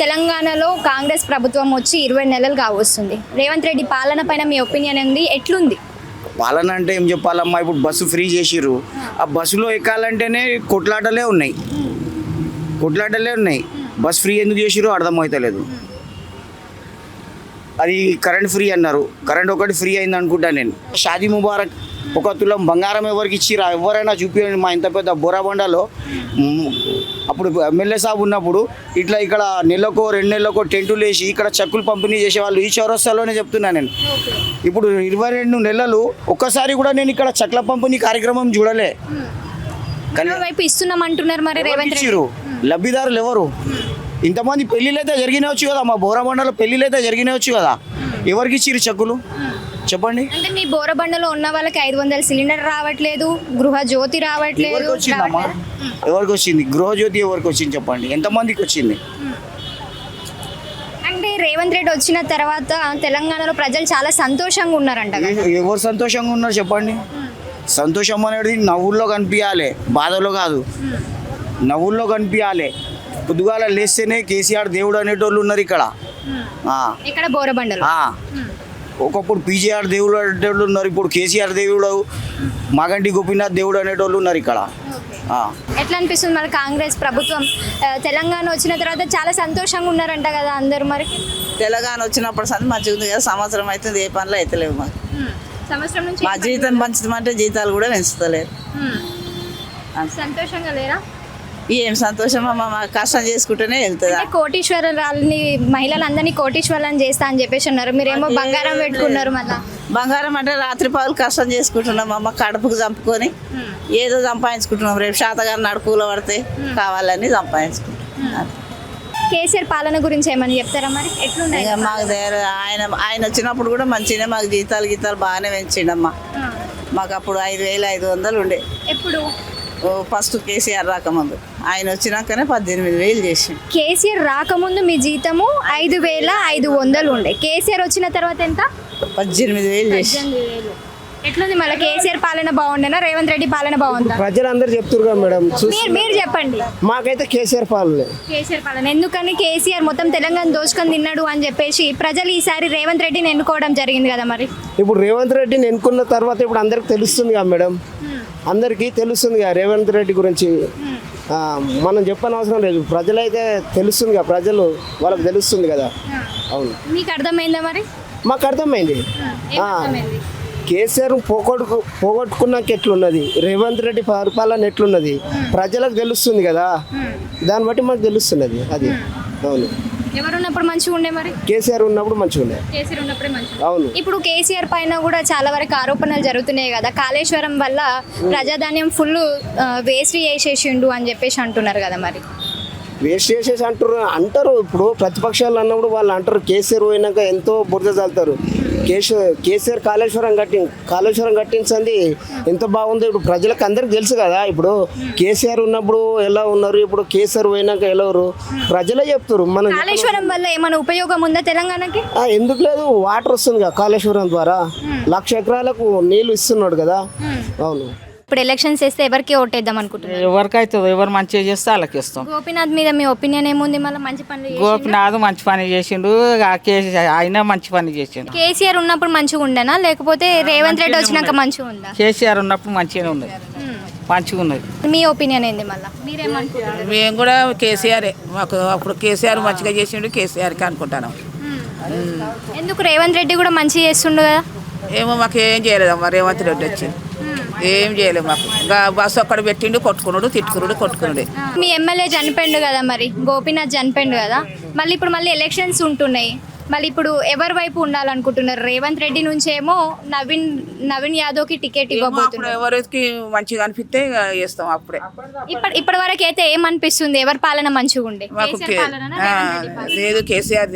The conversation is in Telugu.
తెలంగాణలో కాంగ్రెస్ ప్రభుత్వం వచ్చి 20 నెలలు కావస్తుంది. రేవంత్ రెడ్డి పాలన పైన మీ ఒపీనియన్ ఏంది? ఎట్లుంది పాలన అంటే ఏం చెప్పాలమ్మా, ఇప్పుడు బస్సు ఫ్రీ చేసిర్రు. ఆ బస్సులో ఎక్కాలంటేనే కొట్లాటలే ఉన్నాయి. బస్ ఫ్రీ ఎందుకు చేసిర్రు అర్థమవుతలేదు. అది కరెంట్ ఫ్రీ అన్నారు, కరెంట్ ఒకటి ఫ్రీ అయింది అనుకుంటా నేను. షాదీ ముబారక్ 1 తులం బంగారం ఎవరికి ఇచ్చిరా? ఎవరైనా చూపించండి. మా ఇంత పెద్ద బోరాబండలో అప్పుడు ఎమ్మెల్యే సాబ్ ఉన్నప్పుడు ఇట్లా ఇక్కడ నెలకో 2 నెలలకో టెంటులు వేసి ఇక్కడ చెక్కులు పంపిణీ చేసేవాళ్ళు. ఈ చౌరస్తాలోనే చెప్తున్నా నేను. ఇప్పుడు 22 నెలలు ఒక్కసారి కూడా నేను ఇక్కడ చెట్ల పంపిణీ కార్యక్రమం చూడలే. వైపు ఇస్తున్నాం అంటున్నారు మరి రేవంత్ రెడ్డి. లబ్ధిదారులు ఎవరు? ఇంతమంది పెళ్ళిళ్ళు అయితే జరిగినవచ్చు కదా, మా బోరాబండలో పెళ్ళిళ్ళు అయితే జరిగినవచ్చు కదా. ఎవరికి ఇచ్చిర్రు చెక్కులు చెప్పండి? అంటే మీ బోరబండలో ఉన్న వాళ్ళకి 500 సిలిండర్ రావట్లేదు, గృహజ్యోతి రావట్లేదు. ఎవరికి వచ్చిందమ్మా? ఎవరికి వచ్చింది గృహజ్యోతి? ఎవరికి వచ్చింది చెప్పండి? ఎంతమందికి వచ్చింది? అంటే రేవంత్ రెడ్డి వచ్చిన తర్వాత తెలంగాణలో ప్రజలు చాలా సంతోషంగా ఉన్నారంట కదా. ఎవరు సంతోషంగా ఉన్నారు చెప్పండి? సంతోషం అనేది నవ్వుల్లో కనిపించాలి, బాధలో కాదు. నవ్వుల్లో కనిపించాలి. పొద్దుగాల లేస్తేనే కేసీఆర్ దేవుడు అనేటోళ్ళు ఉన్నారు ఇక్కడ. ఇక్కడ బోరబండలో ఒకప్పుడు పీజీఆర్ దేవుడు అనేటోళ్ళు ఉన్నారు, ఇప్పుడు కేసీఆర్ దేవుడు, మాగంటి గోపీనాథ్ దేవుడు అనేటోళ్ళు ఉన్నారు ఇక్కడ. ఎట్లా అనిపిస్తుంది మరి కాంగ్రెస్ ప్రభుత్వం తెలంగాణ వచ్చిన తర్వాత? చాలా సంతోషంగా ఉన్నారంట కదా అందరూ. మరి తెలంగాణ వచ్చినప్పుడు మంచిగా ఉంది కదా, సంవత్సరం అవుతుంది, ఏ పనులు అయితే లేవు మాకు. సంవత్సరం నుంచి మా జీతం పెంచుతామంటే జీతాలు కూడా పెంచుతలేరు. సంతోషంగా లేరా? ఏం సంతోషం అమ్మ, మా కష్టం చేసుకుంటూనే వెళ్తుందా. కోటీశ్వరాలని మహిళలందరినీ కోటీశ్వరాలను చేస్తా అని చెప్పేసి ఉన్నారు. మీరేమో బంగారం పెట్టుకున్నారు. మళ్ళీ బంగారం అంటే రాత్రి పగలు కష్టం చేసుకుంటున్నాం అమ్మ, కడుపుకు చంపుకొని ఏదో సంపాదించుకుంటున్నాం. రేపు శాతగారిని నడుపులో పడితే కావాలని సంపాదించుకుంటున్నాం. కేసీఆర్ పాలన గురించి ఏమని చెప్తారా మరి? ఎట్లున్నాయి? ఇక మాకు దగ్గర ఆయన వచ్చినప్పుడు కూడా మంచిగానే మాకు జీతాలు బాగానే పెంచిండమ్మా. మాకు అప్పుడు 5,500 ఉండే. ఎప్పుడు? ఫస్ట్ కేసీఆర్ రాకముందు. ఆయన వచ్చినాకనే 18,000 చేసి. కేసీఆర్ రాకముందు మీ జీతము 5,500 ఉండే. కేసీఆర్ వచ్చిన తర్వాత ఎంత? 18,000 చేసి. 18,000. ఎట్లుంది మళ్ళీ? కేసీఆర్ పాలన బాగుండేనా రేవంత్ రెడ్డి పాలన బాగుందా? ప్రజలందరూ చెప్తున్నారు కదా మేడం. మీరు చెప్పండి. మాకైతే కేసీఆర్ పాలన. కేసీఆర్ పాలన ఎందుకని? కేసీఆర్ మొత్తం తెలంగాణ దోచుకొని తిన్నాడు అని చెప్పేసి ప్రజలు ఈసారి రేవంత్ రెడ్డిని ఎన్నుకోవడం జరిగింది కదా. మరి ఇప్పుడు రేవంత్ రెడ్డిని ఎన్నుకున్న తర్వాత ఇప్పుడు అందరికి తెలుస్తుంది కదా మేడం, అందరికీ తెలుస్తుంది కదా రేవంత్ రెడ్డి గురించి. మనం చెప్పని అవసరం లేదు, ప్రజలైతే తెలుస్తుంది కదా, ప్రజలు వాళ్ళకి తెలుస్తుంది కదా. అవును. మీకు అర్థమైందా మరి? మాకు అర్థమైంది. కేసీఆర్ పోగొట్టుకున్నాక ఎట్లున్నది, రేవంత్ రెడ్డి పరిపాలన ఎట్లున్నది ప్రజలకు తెలుస్తుంది కదా. దాన్ని బట్టి మాకు తెలుస్తున్నది అది. అవును. ఎవరున్నప్పుడు మంచిగా ఉండే మరి? కేసీఆర్ ఉన్నప్పుడు మంచిగా ఉండే. కేసీఆర్ ఉన్నప్పుడే మంచిగా. అవును. ఇప్పుడు కేసీఆర్ పైన కూడా చాలా వరకు ఆరోపణలు జరుగుతున్నాయి కదా. కాళేశ్వరం వల్ల ప్రజాధాన్యం ఫుల్ వేస్ట్ చేసేసిండు అని చెప్పేసి అంటున్నారు కదా. మరి వేస్ట్ చేసేసి అంటారు. ఇప్పుడు ప్రతిపక్షాలు అన్నప్పుడు వాళ్ళు అంటారు కేసీఆర్ పోయినాక ఎంతో బురద చల్లుతారు. కేసీఆర్ కాళేశ్వరం కట్టించింది ఎంత బాగుంది. ఇప్పుడు ప్రజలకు అందరికి తెలుసు కదా. ఇప్పుడు కేసీఆర్ ఉన్నప్పుడు ఎలా ఉన్నారు, ఇప్పుడు కేసీఆర్ పోయినాక ఎలా ఉన్నారు ప్రజలే చెప్తారు. మనం కాళేశ్వరం వల్ల ఏమైనా ఉపయోగం ఉందా తెలంగాణకి? ఎందుకు లేదు, వాటర్ వస్తుంది కదా కాళేశ్వరం ద్వారా. 1,00,000 ఎకరాలకు నీళ్లు ఇస్తున్నాడు కదా. అవును. ఇప్పుడు ఎలక్షన్స్ వేస్తే ఎవరికి ఓటేద్దాం అనుకుంటున్నారు? ఎవరికైతే ఎవరు మంచిగా చేస్తే వాళ్ళకి ఇస్తాం. గోపీనాథ్ మీద మీ ఒపీనియన్ ఏముంది? మళ్ళీ మంచి పనులు గోపీనాథ్ మంచి పని చేసిండు, ఆయన మంచి పని చేసిండు. కేసీఆర్ ఉన్నప్పుడు మంచిగా ఉండేనా లేకపోతే రేవంత్ రెడ్డి వచ్చినాక మంచిగా ఉందా? కేసీఆర్ ఉన్నప్పుడు మంచిగానే ఉన్నది, మంచిగా ఉన్నది. మీ ఒపీనియన్ ఏంది? మళ్ళీ మీరేమనుకుంటున్నారు? మేము కూడా కేసీఆరే, మాకు అప్పుడు కేసీఆర్ మంచిగా చేసిండు, కేసీఆర్కి అనుకుంటాను. ఎందుకు రేవంత్ రెడ్డి కూడా మంచిగా చేస్తుండు కదా? ఏమో మాకు ఏం చేయలేదమ్మా రేవంత్ రెడ్డి వచ్చి, ఏం చేయలేదు మాకు. బస్సు ఒక్కడ పెట్టిండు, కొట్టుకున్నాడు, కొట్టుకున్నాడు. మీ ఎమ్మెల్యే చనిపోయిండు కదా, మరి గోపీనాథ్ చనిపోయిండు కదా. మళ్ళీ ఇప్పుడు మళ్ళీ ఎలక్షన్స్ ఉంటున్నాయి. మళ్ళీ ఇప్పుడు ఎవరి వైపు ఉండాలనుకుంటున్నారు? రేవంత్ రెడ్డి నుంచి ఏమో నవీన్ యాదవ్కి టికెట్ ఇవ్వబోతున్నారు. ఎవరికి మంచిగా అనిపిస్తే చేస్తాం అప్పుడే. ఇప్పటి వరకు అయితే ఏమనిపిస్తుంది? ఎవరి పాలన మంచిగా ఉండే? మాకు లేదు కేసీఆర్